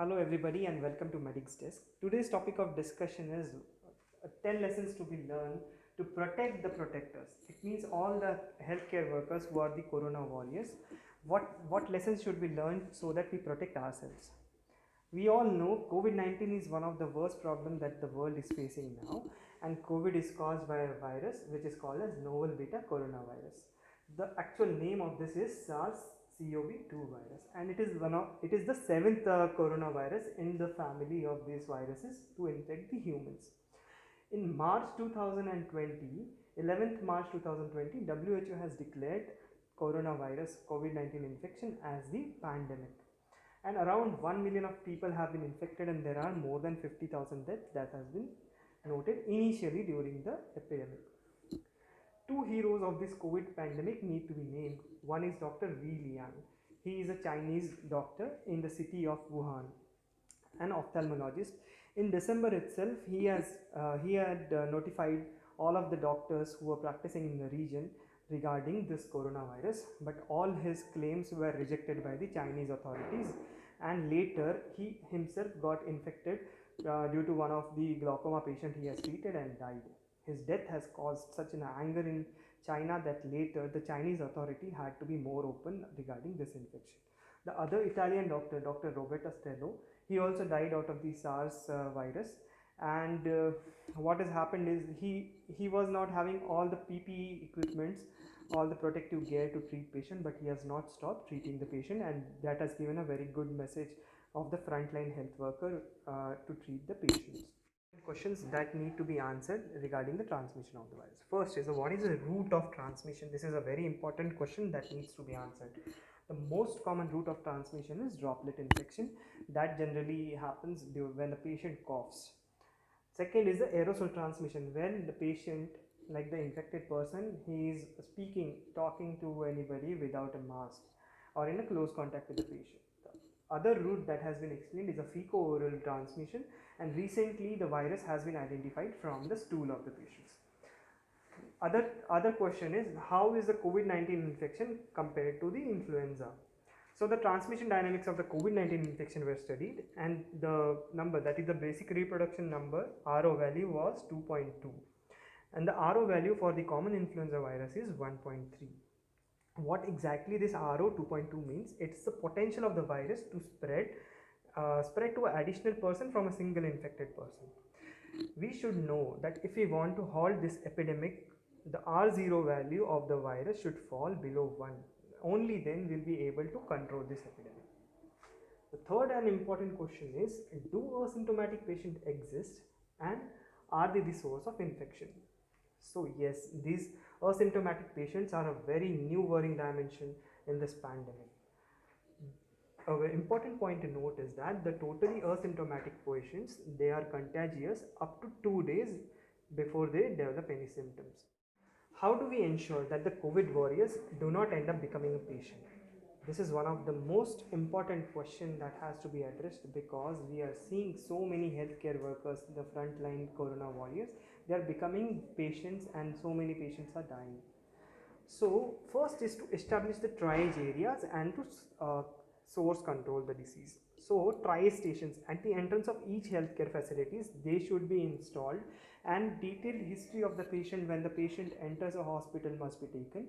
Hello, everybody, and welcome to Medic's Desk. Today's topic of discussion is 10 lessons to be learned to protect the protectors. It means all the healthcare workers who are the corona warriors. What lessons should we learn so that we protect ourselves? We all know COVID 19 is one of the worst problems that the world is facing now, and COVID is caused by a virus which is called as novel beta coronavirus. The actual name of this is SARS-CoV-2 virus, and it is the seventh coronavirus in the family of these viruses to infect the humans. In March 2020, 11th March 2020, WHO has declared coronavirus COVID-19 infection as the pandemic, and around 1 million of people have been infected, and there are more than 50,000 deaths that has been noted initially during the epidemic. Two heroes of this COVID pandemic need to be named. One is Dr. Li Liang. He is a Chinese doctor in the city of Wuhan, an ophthalmologist. In December itself, he had notified all of the doctors who were practicing in the region regarding this coronavirus, but all his claims were rejected by the Chinese authorities, and later he himself got infected due to one of the glaucoma patient he has treated and died. His death has caused such an anger in China that later the Chinese authority had to be more open regarding this infection. The other Italian doctor, Dr. Roberto Stello, he also died out of the SARS virus, and what has happened is he was not having all the PPE equipments, all the protective gear to treat patient, but he has not stopped treating the patient, and that has given a very good message of the frontline health worker to treat the patients. Questions that need to be answered regarding the transmission of the virus. First is what is the route of transmission? This is a very important question that needs to be answered. The most common route of transmission is droplet infection that generally happens when the patient coughs. Second is the aerosol transmission, when the patient, like the infected person, he is speaking, talking to anybody without a mask or in a close contact with the patient. The other route that has been explained is a fecal-oral transmission, and recently the virus has been identified from the stool of the patients. Other question is, how is the COVID-19 infection compared to the influenza? So the transmission dynamics of the COVID-19 infection were studied, and the number, that is the basic reproduction number, RO value, was 2.2, and the RO value for the common influenza virus is 1.3. What exactly this RO 2.2 means? It's the potential of the virus to spread to an additional person from a single infected person. We should know that if we want to halt this epidemic, the R0 value of the virus should fall below 1. Only then we'll be able to control this epidemic. The third and important question is, do asymptomatic patients exist, and are they the source of infection? So yes, these asymptomatic patients are a very new worrying dimension in this pandemic. An important point to note is that the totally asymptomatic patients, they are contagious up to 2 days before they develop any symptoms. How do we ensure that the COVID warriors do not end up becoming a patient? This is one of the most important questions that has to be addressed, because we are seeing so many healthcare workers, the frontline corona warriors, they are becoming patients, and so many patients are dying. So first is to establish the triage areas and to source control the disease. So triage stations at the entrance of each healthcare facilities, they should be installed, and detailed history of the patient when the patient enters a hospital must be taken.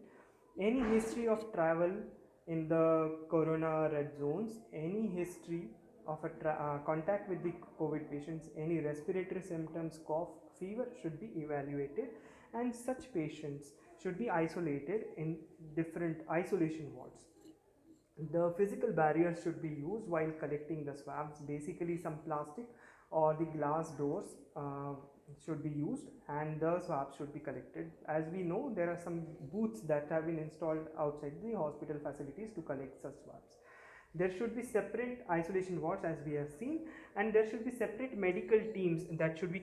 Any history of travel in the corona red zones, any history of a contact with the COVID patients, any respiratory symptoms, cough, fever should be evaluated, and such patients should be isolated in different isolation wards. The physical barriers should be used while collecting the swabs. Basically, some plastic or the glass doors should be used, and the swabs should be collected. As we know, there are some booths that have been installed outside the hospital facilities to collect such swabs. There should be separate isolation wards, as we have seen, and there should be separate medical teams that should be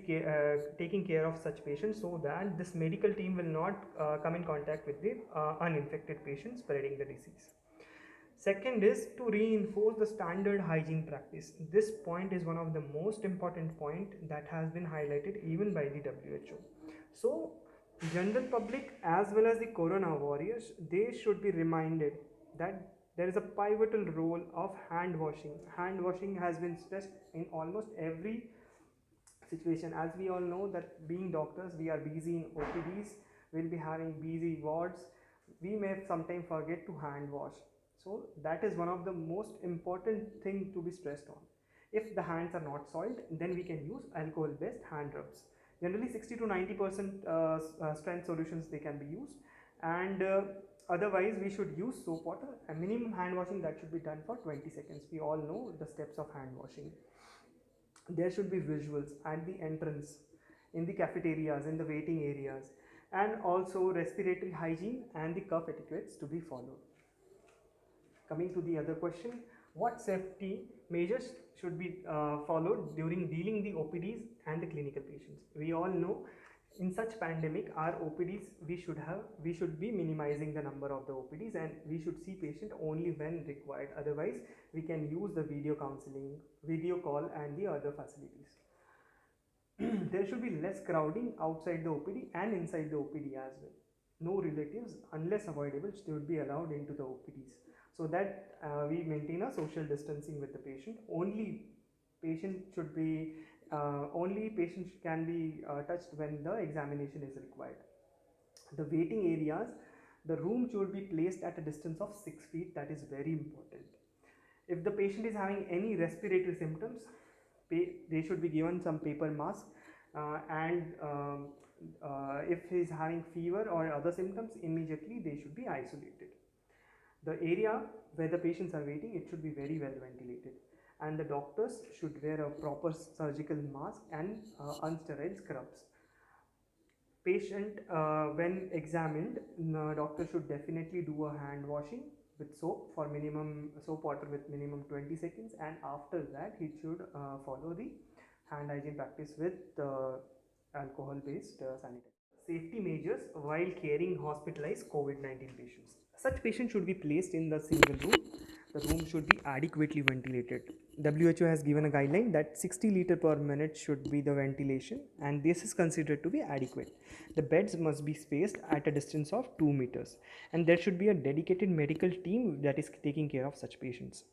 taking care of such patients, so that this medical team will not come in contact with the uninfected patients, spreading the disease. Second is to reinforce the standard hygiene practice. This point is one of the most important point that has been highlighted even by the WHO. So general public as well as the corona warriors, they should be reminded that There is a pivotal role of hand washing. Hand washing has been stressed in almost every situation. As we all know that being doctors, we are busy in OPDs, we'll be having busy wards, we may sometimes forget to hand wash. So that is one of the most important thing to be stressed on. If the hands are not soiled, then we can use alcohol based hand rubs. Generally 60 to 90% strength solutions they can be used, and otherwise we should use soap water. A minimum hand washing that should be done for 20 seconds. We all know the steps of hand washing. There should be visuals at the entrance, in the cafeterias, in the waiting areas, and also respiratory hygiene and the cough etiquettes to be followed. Coming to the other question, what safety measures should be followed during dealing the OPDs and the clinical patients? We all know in such pandemic our OPDs we should be minimizing the number of the OPDs, and we should see patient only when required. Otherwise we can use the video counseling, video call and the other facilities. There should be less crowding outside the OPD and inside the OPD as well. No relatives unless avoidable should be allowed into the OPDs, so that we maintain a social distancing with the patient. Only patient can be touched when the examination is required. The waiting areas, the room should be placed at a distance of 6 feet. That is very important. If the patient is having any respiratory symptoms, they should be given some paper mask, and if he is having fever or other symptoms, immediately they should be isolated. The area where the patients are waiting, it should be very well ventilated, and the doctors should wear a proper surgical mask and unsterile scrubs. Patient when examined, doctor should definitely do a hand washing with soap for minimum soap water with minimum 20 seconds, and after that he should follow the hand hygiene practice with alcohol based sanitizer. Safety measures while caring hospitalized COVID-19 patients. Such patients should be placed in the single room. The room should be adequately ventilated. WHO has given a guideline that 60 liters per minute should be the ventilation, and this is considered to be adequate. The beds must be spaced at a distance of 2 meters, and there should be a dedicated medical team that is taking care of such patients.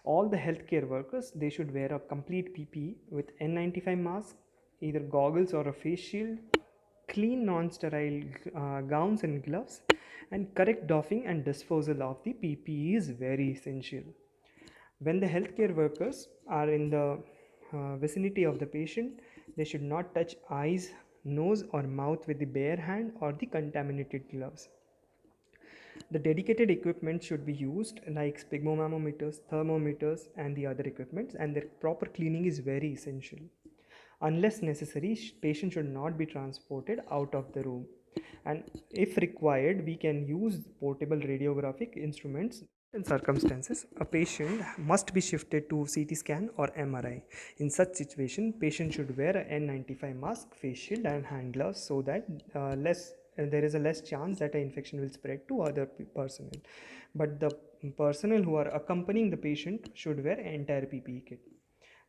All the healthcare workers, they should wear a complete PPE with N95 mask, either goggles or a face shield, clean non-sterile gowns and gloves, and correct doffing and disposal of the PPE is very essential. When the healthcare workers are in the vicinity of the patient, they should not touch eyes, nose or mouth with the bare hand or the contaminated gloves. The dedicated equipment should be used like sphygmomanometers, thermometers and the other equipments, and their proper cleaning is very essential. Unless necessary, patient should not be transported out of the room, and if required we can use portable radiographic instruments. In circumstances, a patient must be shifted to CT scan or MRI. In such situation, patient should wear an N95 mask, face shield and hand gloves, so that there is a less chance that an infection will spread to other personnel. But the personnel who are accompanying the patient should wear entire PPE kit.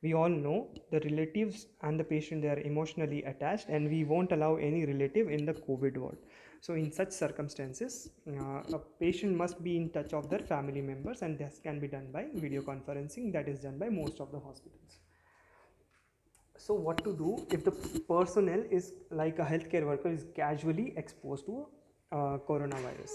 We all know the relatives and the patient, they are emotionally attached, and we won't allow any relative in the COVID ward. So in such circumstances, a patient must be in touch of their family members, and this can be done by video conferencing. That is done by most of the hospitals. So what to do if the personnel is like a healthcare worker is casually exposed to coronavirus?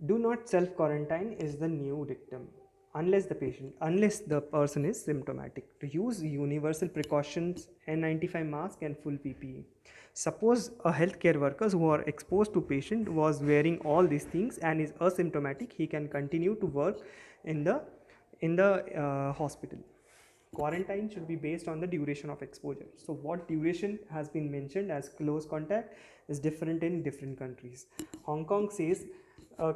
Do not self quarantine is the new dictum. Unless the person is symptomatic, to use universal precautions, N95 mask and full PPE. Suppose a healthcare worker who are exposed to patient was wearing all these things and is asymptomatic, he can continue to work in the hospital. Quarantine should be based on the duration of exposure. So what duration has been mentioned as close contact is different in different countries. Hong Kong says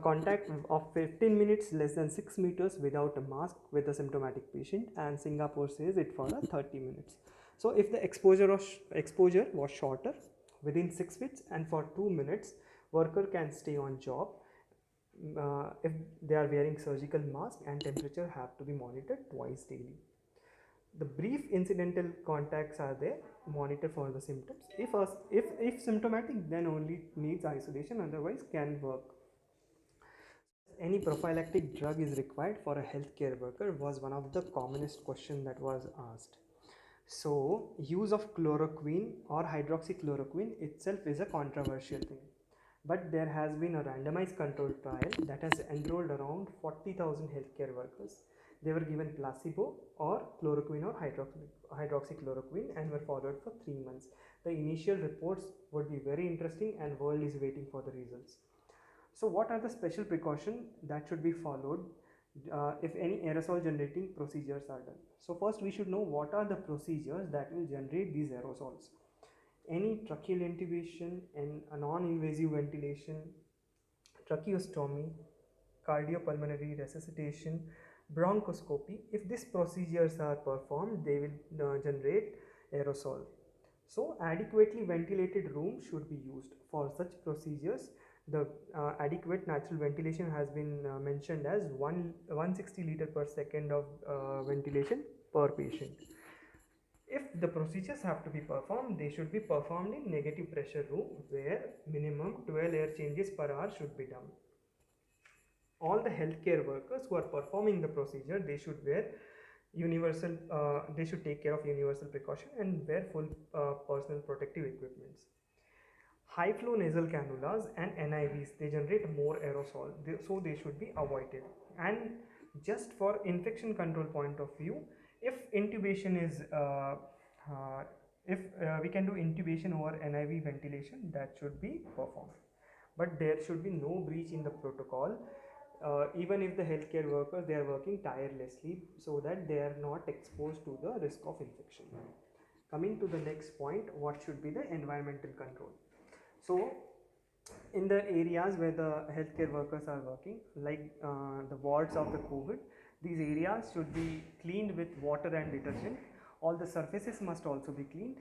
contact of 15 minutes less than 6 meters without a mask with a symptomatic patient, and Singapore says it for 30 minutes. So if the exposure was shorter, within 6 feet and for 2 minutes, worker can stay on job if they are wearing surgical mask, and temperature have to be monitored twice daily. The brief incidental contacts are there, monitor for the symptoms. If symptomatic, then only needs isolation, otherwise can work. any prophylactic drug is required for a healthcare worker was one of the commonest question that was asked. So, use of chloroquine or hydroxychloroquine itself is a controversial thing. But there has been a randomized controlled trial that has enrolled around 40,000 healthcare workers. They were given placebo or chloroquine or hydroxychloroquine and were followed for 3 months. The initial reports would be very interesting and world is waiting for the results. So what are the special precautions that should be followed if any aerosol generating procedures are done? So first we should know what are the procedures that will generate these aerosols. Any tracheal intubation and a non-invasive ventilation, tracheostomy, cardiopulmonary resuscitation, bronchoscopy. If these procedures are performed, they will generate aerosol. So adequately ventilated room should be used for such procedures. The adequate natural ventilation has been mentioned as 160 liter per second of ventilation per patient. If the procedures have to be performed, they should be performed in negative pressure room where minimum 12 air changes per hour should be done. All the healthcare workers who are performing the procedure, they should wear they should take care of universal precaution and wear full personal protective equipments. High flow nasal cannulas and NIVs, they generate more aerosol, so they should be avoided. And just for infection control point of view, if intubation is if we can do intubation over NIV ventilation, that should be performed, but there should be no breach in the protocol. Even if the healthcare workers, they are working tirelessly so that they are not exposed to the risk of infection. Coming to the next point, what should be the environmental control? So in the areas where the healthcare workers are working, like the wards of the COVID, these areas should be cleaned with water and detergent. All the surfaces must also be cleaned.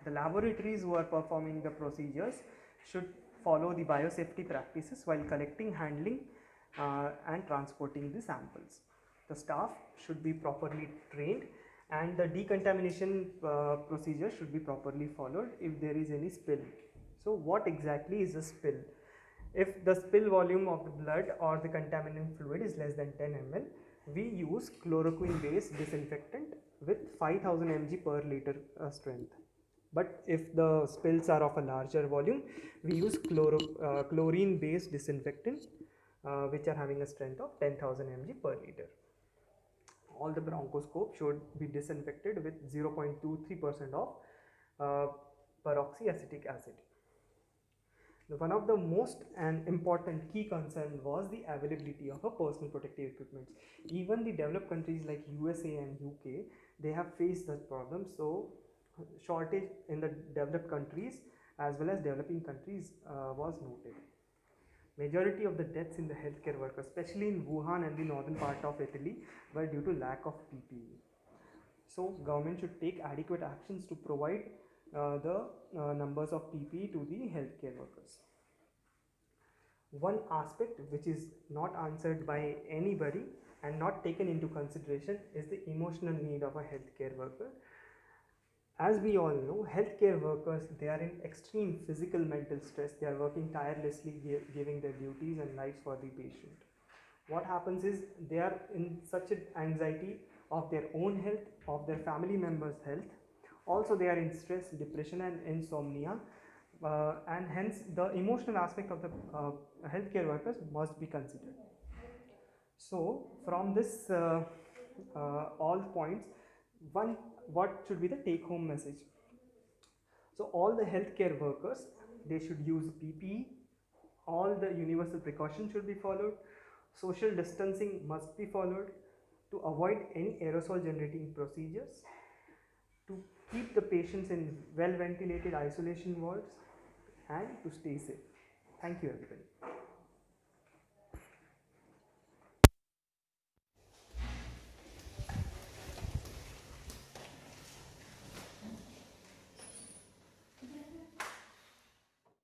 The laboratories who are performing the procedures should follow the biosafety practices while collecting, handling and transporting the samples. The staff should be properly trained and the decontamination procedure should be properly followed if there is any spill. So what exactly is a spill? If the spill volume of the blood or the contaminant fluid is less than 10 ml, we use chloroquine based disinfectant with 5000 mg per liter strength. But if the spills are of a larger volume, we use chlorine based disinfectant which are having a strength of 10,000 mg per liter. All the bronchoscope should be disinfected with 0.23% of peroxyacetic acid. One of the most and important key concern was the availability of a personal protective equipment. Even the developed countries like USA and UK, they have faced that problem. So shortage in the developed countries as well as developing countries was noted. Majority of the deaths in the healthcare workers, especially in Wuhan and the northern part of Italy, were due to lack of PPE. So government should take adequate actions to provide the numbers of PPE to the healthcare workers. One aspect which is not answered by anybody and not taken into consideration is the emotional need of a healthcare worker. As we all know, healthcare workers, they are in extreme physical mental stress. They are working tirelessly, giving their duties and lives for the patient. What happens is they are in such an anxiety of their own health, of their family members' health. Also, they are in stress, depression and insomnia, and hence the emotional aspect of the healthcare workers must be considered. So from this all points, what should be the take home message? So all the healthcare workers, they should use PPE, all the universal precautions should be followed, social distancing must be followed to avoid any aerosol generating procedures, to keep the patients in well ventilated isolation wards and to stay safe. Thank you everybody.